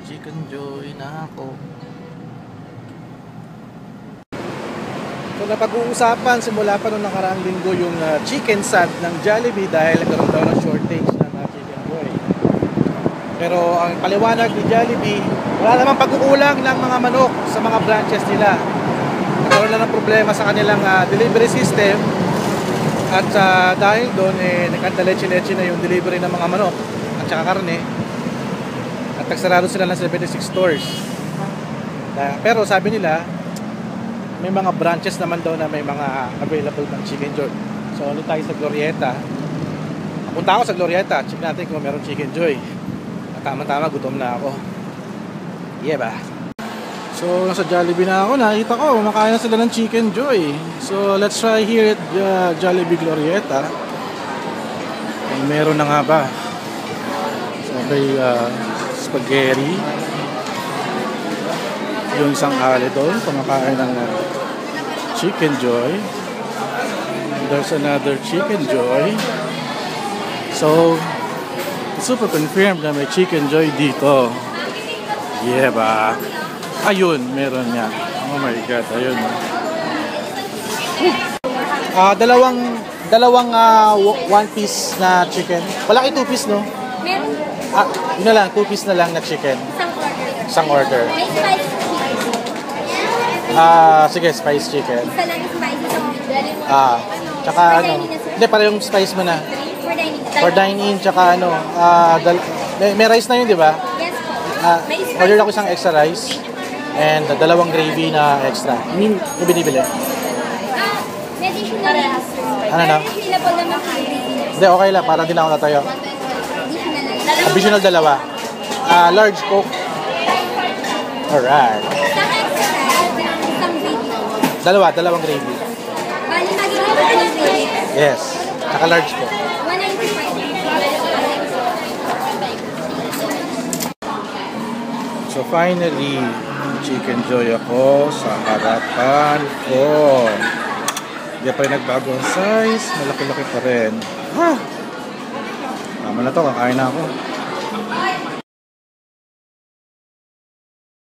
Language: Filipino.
chicken joy na ako. So napag-uusapan simula pa noong nakaraang linggo yung chicken sad ng Jollibee dahil nagkaroon daw ng shortage ng chicken joy. Pero ang paliwanag ni Jollibee, wala namang pagkukulang ng mga manok sa mga branches nila. Nagkaroon lang ng problema sa kanilang delivery system. At dahil doon, nagkanta-leche-leche na yung delivery ng mga manok at saka karne. At nagsarado sila ng 76 stores. Pero sabi nila, may mga branches naman daw na may mga available ng chicken joy. So ulit tayo sa Glorieta. Punta ako sa Glorieta, check natin kung meron chicken joy. At tama-tama, gutom na ako. Yeah ba? So nasa Jollibee na ako, nakita ko kumakain na sila ng chicken joy. So let's try here at Jollibee Glorieta. Kung meron na nga ba. Sabay spaghetti. Yung isang ali doon kumakain ng chicken joy. There's another chicken joy. So super confirmed na may chicken joy dito. Yeah ba? Ayun, meron niya. Oh my god, ayun. Dalawang one piece na chicken. Wala kayo 2 piece, no? Meron. Yun na lang, 2 piece na lang na chicken. Isang order. May spicy chicken. Sige, spice chicken. Isa lang yung spicy chicken. Tsaka ano. Hindi, para yung spice mo na. For dining. For dine-in, tsaka ano. May rice na yun, di ba? Yes po. Order ako isang extra rice. And dalawang gravy na extra. Yung binibili. May additional rice. Ano na? Available naman kayo. Hindi, okay lang. Para din ako natayo. Additional dalawa. Large Coke. Alright. Sa extra rice, isang gravy. Dalawang gravy. Bali, magiging ng gravy. Yes. Saka large po. 195. So finally, chicken joy ako sa harapan ko. Hindi pa rin nagbago ang size. Malaki-laki pa rin. Tama na to, kakain na ako.